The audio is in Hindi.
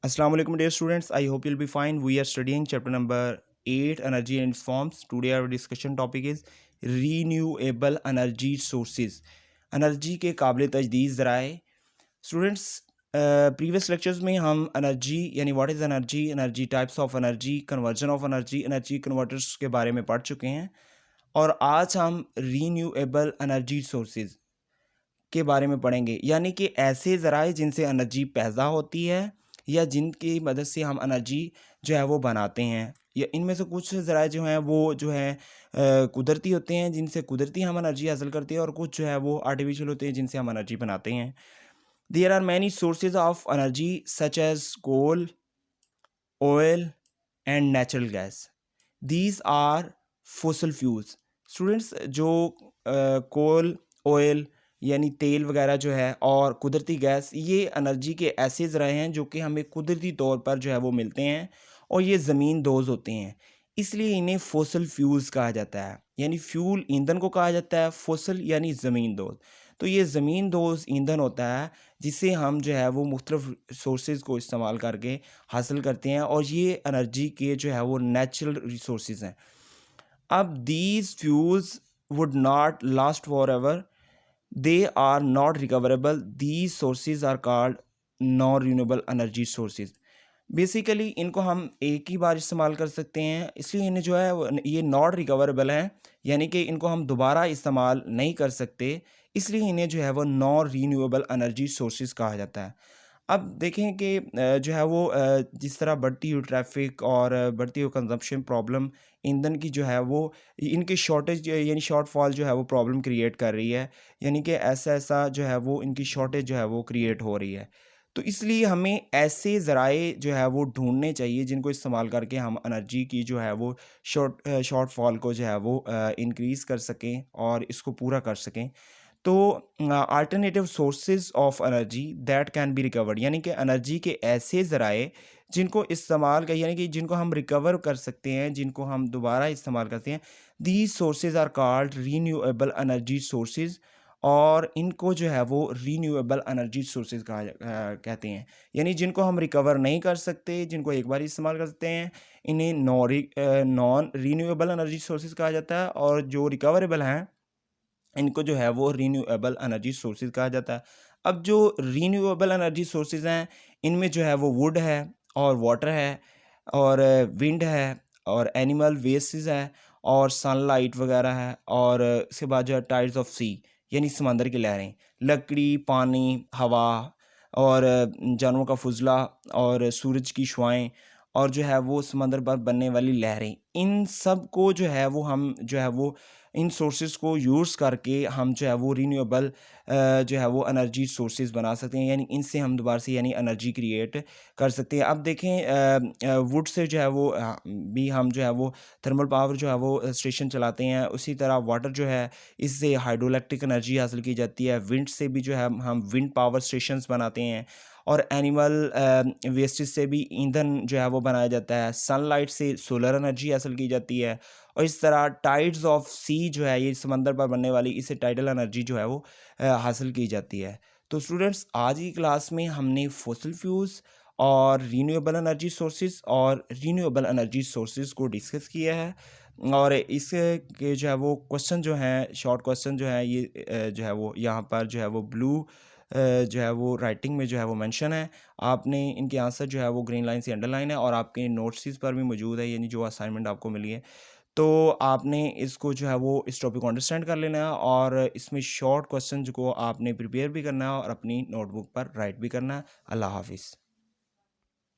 Assalamu alaikum dear students. I hope you'll be fine. We are studying chapter number 8 energy and its forms. Today our discussion topic is renewable energy sources. Energy के काबिल तजदीद ज़राए स्टूडेंट्स प्रीवियस लेक्चर्स में हम एनर्जी यानी what is energy, energy types of energy, conversion of energy, energy converters के बारे में पढ़ चुके हैं और आज हम रीन्यूएबल एनर्जी सोर्सेज के बारे में पढ़ेंगे यानी कि ऐसे ज़राए जिनसे एनर्जी पैदा होती है या जिनकी मदद से हम एनर्जी जो है वो बनाते हैं। या इनमें से कुछ ज़राए जो हैं वो जो है कुदरती होते हैं जिनसे कुदरती हम एनर्जी हासिल करते हैं और कुछ जो है वो आर्टिफिशियल होते हैं जिनसे हम एनर्जी बनाते हैं। There are many sources of energy such as coal, oil and natural gas. These are fossil fuels. Students जो कोल, ऑयल यानी तेल वगैरह जो है और कुदरती गैस, ये एनर्जी के ऐसे ज़राए हैं जो कि हमें कुदरती तौर पर जो है वो मिलते हैं और ये ज़मीन दोज़ होते हैं, इसलिए इन्हें फॉसिल फ्यूल्स कहा जाता है। यानी फ्यूल ईंधन को कहा जाता है, फॉसिल यानी ज़मीन दोज़। तो ये ज़मीन दोज़ ईंधन होता है जिसे हम जो है वो मुख्तलिफ सोर्सेज़ को इस्तेमाल करके हासिल करते हैं और ये एनर्जी के जो है वो नेचुरल रिसोर्सेज हैं। अब these fuels would not last for ever, they are not recoverable. These sources are called non renewable energy sources. Basically इनको हम एक ही बार इस्तेमाल कर सकते हैं, इसलिए इन्हें जो है ये नॉट रिकवरेबल हैं, यानी कि इनको हम दोबारा इस्तेमाल नहीं कर सकते, इसलिए इन्हें जो है वो नॉन रीन्यूएबल एनर्जी सोर्सेज कहा जाता है। अब देखें कि जो है वो जिस तरह बढ़ती हुई ट्रैफिक और बढ़ती हुई कंजम्पशन प्रॉब्लम ईंधन की जो है वो इनकी शॉर्टेज यानी शॉर्टफॉल जो है वो प्रॉब्लम क्रिएट कर रही है, यानी कि ऐसा जो है वो इनकी शॉर्टेज जो है वो क्रिएट हो रही है। तो इसलिए हमें ऐसे ज़राए जो है वो ढूंढने चाहिए जिनको इस्तेमाल करके हम एनर्जी की जो है वो शॉर्टफॉल को जो है वो इंक्रीज़ कर सकें और इसको पूरा कर सकें। तो alternative sources of energy that can be recovered, यानी कि एनर्जी के ऐसे ज़राए जिनको इस्तेमाल कर यानी कि जिनको हम रिकवर कर सकते हैं, जिनको हम दोबारा इस्तेमाल करते हैं, these sources are called renewable energy sources. और इनको जो है वो रीन्यूएबल एनर्जी सोर्सेज कहते हैं, यानी जिनको हम रिकवर नहीं कर सकते, जिनको एक बार इस्तेमाल कर सकते हैं, इन्हें नॉन रीन्यूएबल एनर्जी सोर्सेज कहा जाता है और जो रिकवरेबल हैं इनको जो है वो रीन्यूएबल एनर्जी सोर्सेज कहा जाता है। अब जो रीन्यूएबल एनर्जी सोर्सेज हैं इनमें जो है वो वुड है और वाटर है और विंड है और एनिमल वेस्टेज है और सनलाइट वगैरह है और इसके बाद जो है टाइड्स ऑफ सी यानी समंदर की लहरें, लकड़ी, पानी, हवा और जानवरों का फुजला और सूरज की शुआएं और जो है वो समंदर पर बनने वाली लहरें, इन सब को जो है वो हम जो है वो इन सोर्सेज़ को यूज़ करके हम जो है वो रीन्यूएबल जो है वो एनर्जी सोर्सेज़ बना सकते हैं, यानी इनसे हम दोबारा से यानी एनर्जी क्रिएट कर सकते हैं। अब देखें वुड से जो है वो भी हम जो है वो थर्मल पावर जो है वो स्टेशन चलाते हैं, उसी तरह वाटर जो है इससे हाइड्रोइलेक्ट्रिक एनर्जी हासिल की जाती है, विंड से भी जो है हम विंड पावर स्टेशंस बनाते हैं और एनिमल वेस्टेज से भी ईंधन जो है वो बनाया जाता है, सनलाइट से सोलर एनर्जी हासिल की जाती है और इस तरह टाइड्स ऑफ सी जो है ये समंदर पर बनने वाली, इससे टाइडल एनर्जी जो है वो हासिल की जाती है। तो स्टूडेंट्स आज की क्लास में हमने फॉसिल फ्यूल्स और रीन्यूएबल एनर्जी सोर्सेज और रीन्यूएबल एनर्जी सोर्सेज को डिस्कस किया है और इसके जो है वो क्वेश्चन जो हैं, शॉर्ट क्वेश्चन जो है ये जो है वो यहाँ पर जो है वो ब्लू जो है वो राइटिंग में जो है वो मेंशन है। आपने इनके आंसर जो है वो ग्रीन लाइन से अंडरलाइन है और आपके नोट्स पर भी मौजूद है, यानी जो असाइनमेंट आपको मिली है। तो आपने इसको जो है वो इस टॉपिक को अंडरस्टैंड कर लेना है और इसमें शॉर्ट क्वेश्चन को आपने प्रिपेयर भी करना है और अपनी नोटबुक पर राइट भी करना है। अल्लाह हाफिज़।